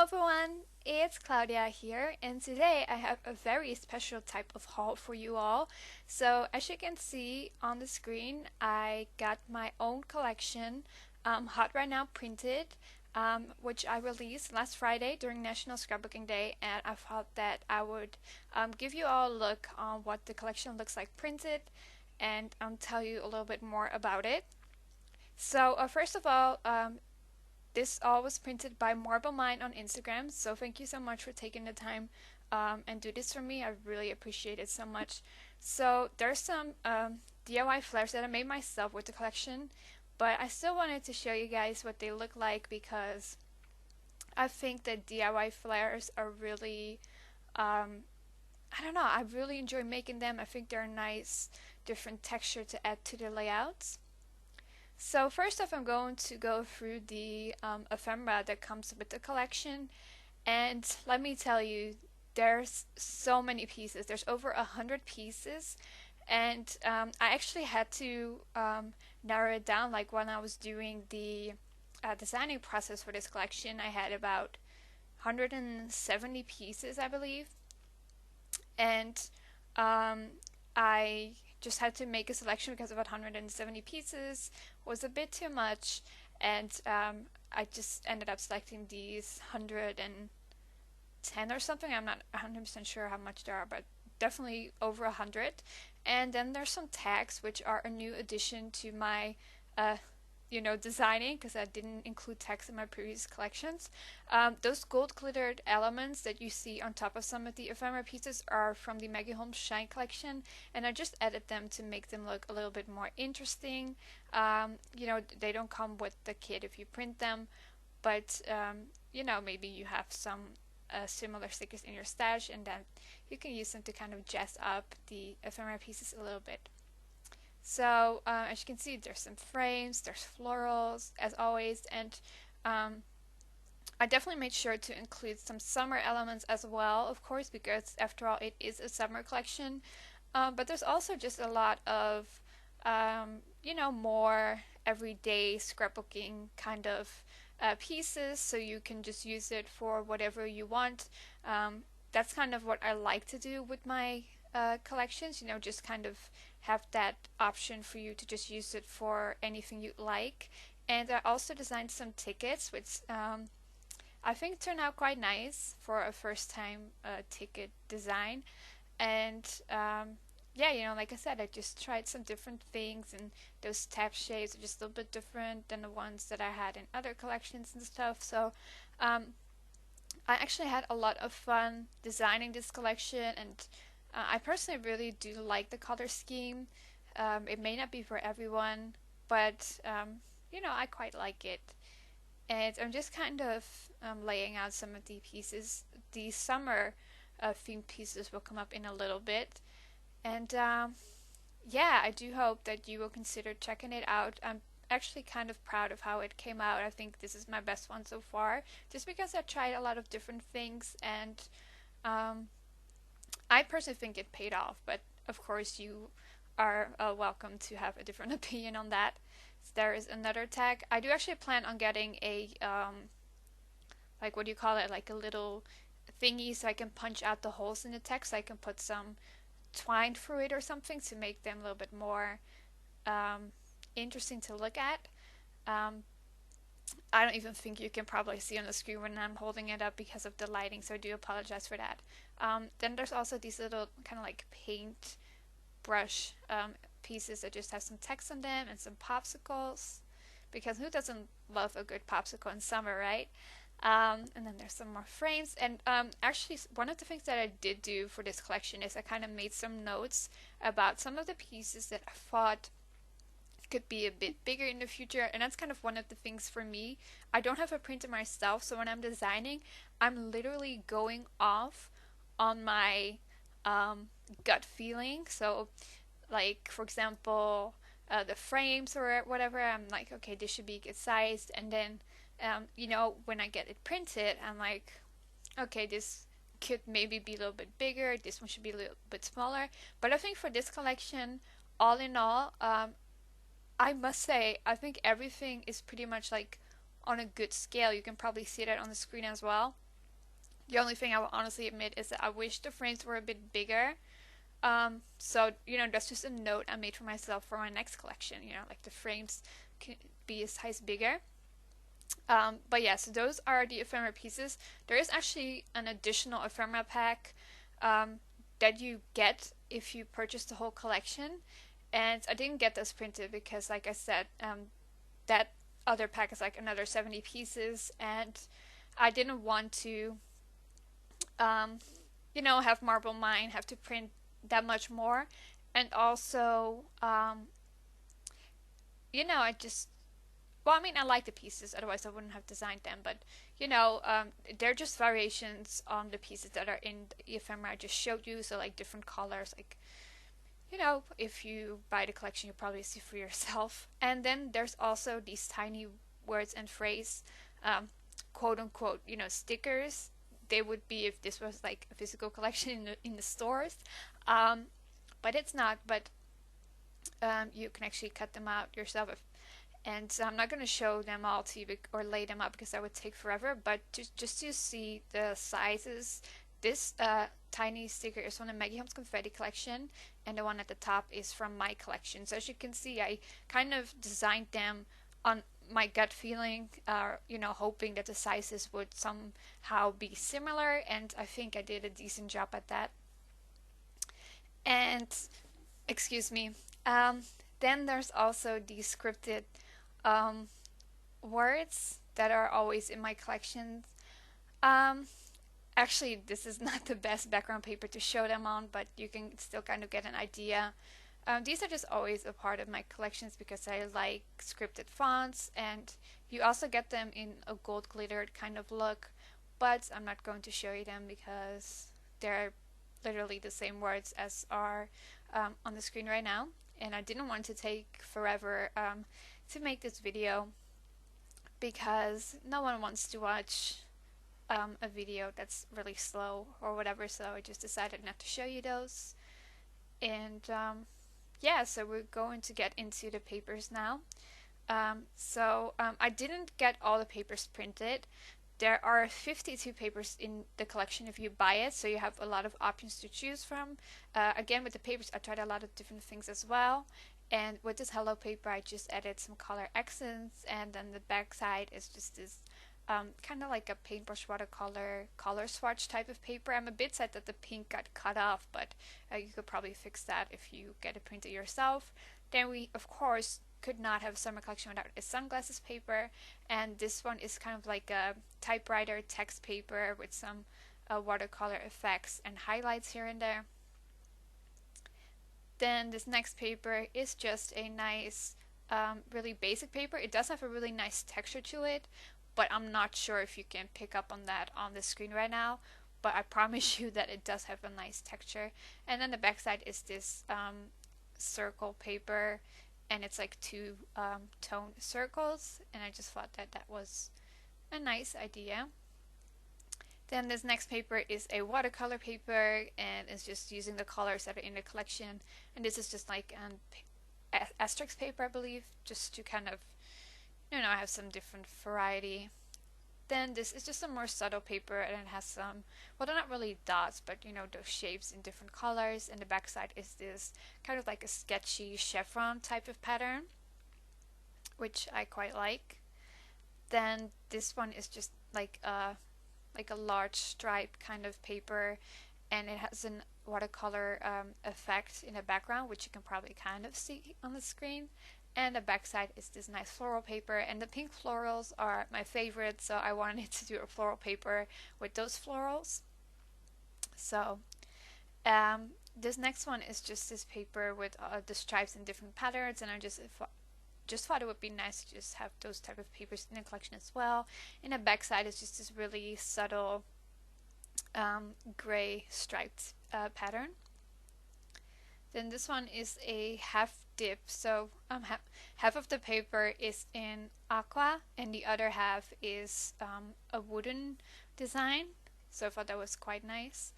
everyone, it's Claudia here, and today I have a very special type of haul for you all. So, as you can see on the screen, I got my own collection, Hot Right Now printed, which I released last Friday during National Scrapbooking Day, and I thought that I would give you all a look on what the collection looks like printed and tell you a little bit more about it. So, first of all, this all was printed by Marble Mind on Instagram, so thank you so much for taking the time and do this for me. I really appreciate it so much. So there's some DIY flares that I made myself with the collection, but I still wanted to show you guys what they look like because I think that DIY flares are really, I don't know, I really enjoy making them. I think they're a nice different texture to add to the layouts. So first off, I'm going to go through the ephemera that comes with the collection, and let me tell you, there's so many pieces. There's over 100 pieces, and I actually had to narrow it down. Like when I was doing the designing process for this collection, I had about 170 pieces, I believe, and I just had to make a selection because about 170 pieces was a bit too much, and I just ended up selecting these 110 or something. I'm not 100% sure how much there are, but definitely over 100. And then there's some tags, which are a new addition to my designing because I didn't include text in my previous collections. Those gold glittered elements that you see on top of some of the ephemera pieces are from the Maggie Holmes Shine collection, and I just added them to make them look a little bit more interesting. They don't come with the kit if you print them, but maybe you have some similar stickers in your stash, and then you can use them to kind of jazz up the ephemera pieces a little bit. So as you can see, there's some frames, there's florals as always, and I definitely made sure to include some summer elements as well, of course, because after all, it is a summer collection. But there's also just a lot of, more everyday scrapbooking kind of pieces, so you can just use it for whatever you want. That's kind of what I like to do with my collections, just kind of have that option for you to just use it for anything you like. And I also designed some tickets, which I think turned out quite nice for a first time ticket design. And yeah, like I said, I just tried some different things, and those tab shapes are just a little bit different than the ones that I had in other collections and stuff. So I actually had a lot of fun designing this collection, and I personally really do like the color scheme. It may not be for everyone, but I quite like it. And I'm just kind of laying out some of the pieces. The summer themed pieces will come up in a little bit. And yeah, I do hope that you will consider checking it out. I'm actually kind of proud of how it came out. I think this is my best one so far, just because I tried a lot of different things, and um, I personally think it paid off, but of course you are welcome to have a different opinion on that. So there is another tag. I do actually plan on getting a like, what do you call it, like a little thingy so I can punch out the holes in the text. So I can put some twine through it or something to make them a little bit more um, interesting to look at. Um, I don't even think you can probably see on the screen when I'm holding it up because of the lighting, so I do apologize for that. Then there's also these little kind of like paint brush pieces that just have some text on them and some popsicles, because who doesn't love a good popsicle in summer, right? And then there's some more frames, and actually one of the things that I did do for this collection is I kind of made some notes about some of the pieces that I thought could be a bit bigger in the future, and that's kind of one of the things for me. I don't have a printer myself, so when I'm designing, I'm literally going off on my gut feeling. So like, for example, the frames or whatever, I'm like, okay, this should be good sized, and then when I get it printed, I'm like, okay, this could maybe be a little bit bigger, this one should be a little bit smaller. But I think for this collection, all in all, I must say, I think everything is pretty much like on a good scale. You can probably see that on the screen as well. The only thing I will honestly admit is that I wish the frames were a bit bigger. So, that's just a note I made for myself for my next collection, like the frames can be a size bigger. But yeah, so those are the ephemera pieces. There is actually an additional ephemera pack that you get if you purchase the whole collection. And I didn't get those printed because, like I said, that other pack is like another 70 pieces, and I didn't want to, um, have Marble Mine have to print that much more. And also, I just, well, I mean, I like the pieces, otherwise I wouldn't have designed them. But they're just variations on the pieces that are in the ephemera I just showed you. So like different colors, like if you buy the collection, you probably see for yourself. And then there's also these tiny words and phrase, quote unquote, stickers. They would be if this was like a physical collection in the stores, um, but it's not. But you can actually cut them out yourself. And I'm not going to show them all to you or lay them up because that would take forever. But just to see the sizes, this tiny sticker is from the Maggie Holmes Confetti collection, and the one at the top is from my collection. So as you can see, I kind of designed them on my gut feeling, hoping that the sizes would somehow be similar, and I think I did a decent job at that. And excuse me. Then there's also the scripted um, words that are always in my collections. Um, Actually, this is not the best background paper to show them on, but you can still kind of get an idea. These are just always a part of my collections because I like scripted fonts, and you also get them in a gold glittered kind of look, but I'm not going to show you them because they're literally the same words as are on the screen right now, and I didn't want to take forever to make this video because no one wants to watch a video that's really slow or whatever, so I just decided not to show you those. And yeah, so we're going to get into the papers now. I didn't get all the papers printed. There are 52 papers in the collection if you buy it, so you have a lot of options to choose from. Again, with the papers, I tried a lot of different things as well. And with this Hello paper, I just added some color accents, and then the back side is just this kind of like a paintbrush watercolor color swatch type of paper. I'm a bit sad that the pink got cut off, but you could probably fix that if you get it printed yourself. Then we, of course, could not have a summer collection without a sunglasses paper, and this one is kind of like a typewriter text paper with some watercolor effects and highlights here and there. Then this next paper is just a nice, really basic paper. It does have a really nice texture to it, but I'm not sure if you can pick up on that on the screen right now. But I promise you that it does have a nice texture. And then the backside is this circle paper, and it's like two toned circles, and I just thought that that was a nice idea. Then this next paper is a watercolor paper, and it's just using the colors that are in the collection. And this is just like an asterisk paper, I believe, just to kind of, have some different variety. Then this is just a more subtle paper, and it has some, well, they're not really dots, but those shapes in different colors. And the backside is this kind of like a sketchy chevron type of pattern, which I quite like. Then this one is just like a large stripe kind of paper, and it has an watercolor effect in the background, which you can probably kind of see on the screen. And the backside is this nice floral paper, and the pink florals are my favorite, so I wanted to do a floral paper with those florals. So this next one is just this paper with the stripes in different patterns, and I just thought it would be nice to just have those type of papers in the collection as well. In the backside is just this really subtle gray striped pattern. Then this one is a half dip, so half of the paper is in aqua and the other half is a wooden design, so I thought that was quite nice.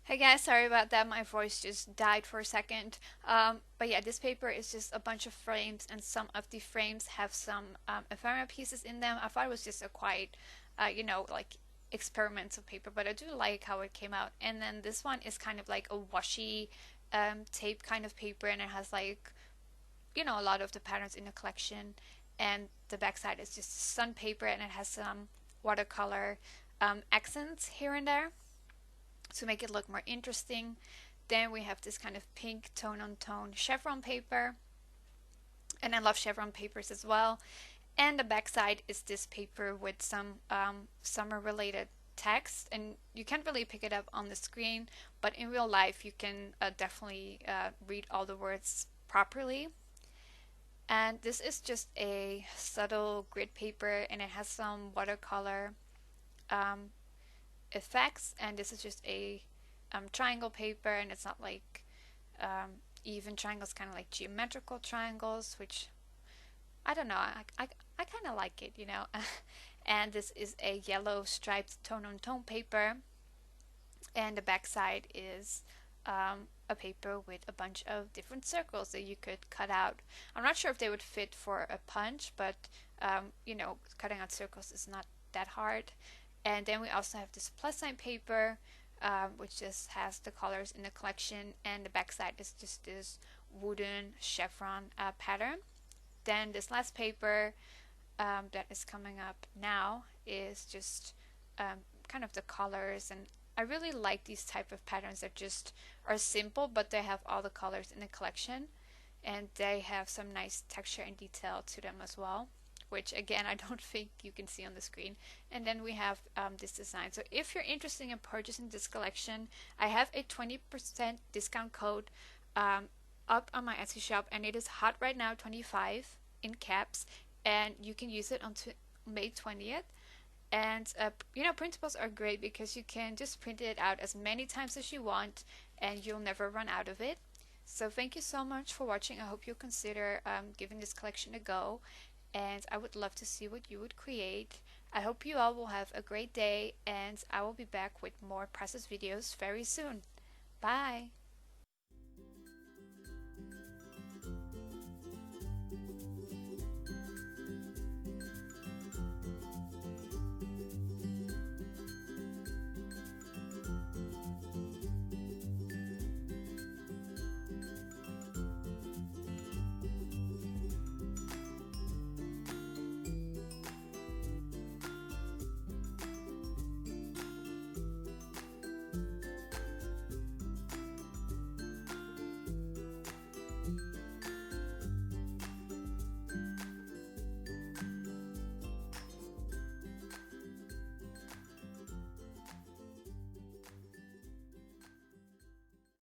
Hey guys, sorry about that, my voice just died for a second. But yeah, this paper is just a bunch of frames, and some of the frames have some ephemera pieces in them. I thought it was just a quite, like experimental paper, but I do like how it came out. And then this one is kind of like a washi tape kind of paper, and it has like, you know, a lot of the patterns in the collection. And the backside is just sun paper, and it has some watercolor accents here and there to make it look more interesting. Then we have this kind of pink tone on tone chevron paper, and I love chevron papers as well. And the backside is this paper with some summer related text, and you can't really pick it up on the screen, but in real life you can definitely read all the words properly. And this is just a subtle grid paper, and it has some watercolor um, effects. And this is just a triangle paper, and it's not like even triangles, kind of like geometrical triangles, which I don't know, I kind of like it, you know. And this is a yellow striped tone on tone paper, and the backside is a paper with a bunch of different circles that you could cut out. I'm not sure if they would fit for a punch, but you know, cutting out circles is not that hard. And then we also have this plus sign paper, which just has the colors in the collection, and the backside is just this wooden chevron pattern. Then this last paper that is coming up now is just kind of the colors, and I really like these type of patterns that just are simple, but they have all the colors in the collection, and they have some nice texture and detail to them as well, which again I don't think you can see on the screen. And then we have this design. So if you're interested in purchasing this collection, I have a 20% discount code up on my Etsy shop, and it is hot right now, 25 in caps, and you can use it until May 20th. And you know, printables are great because you can just print it out as many times as you want, and you'll never run out of it. So thank you so much for watching. I hope you'll consider giving this collection a go, and I would love to see what you would create. I hope you all will have a great day, and I will be back with more process videos very soon. Bye!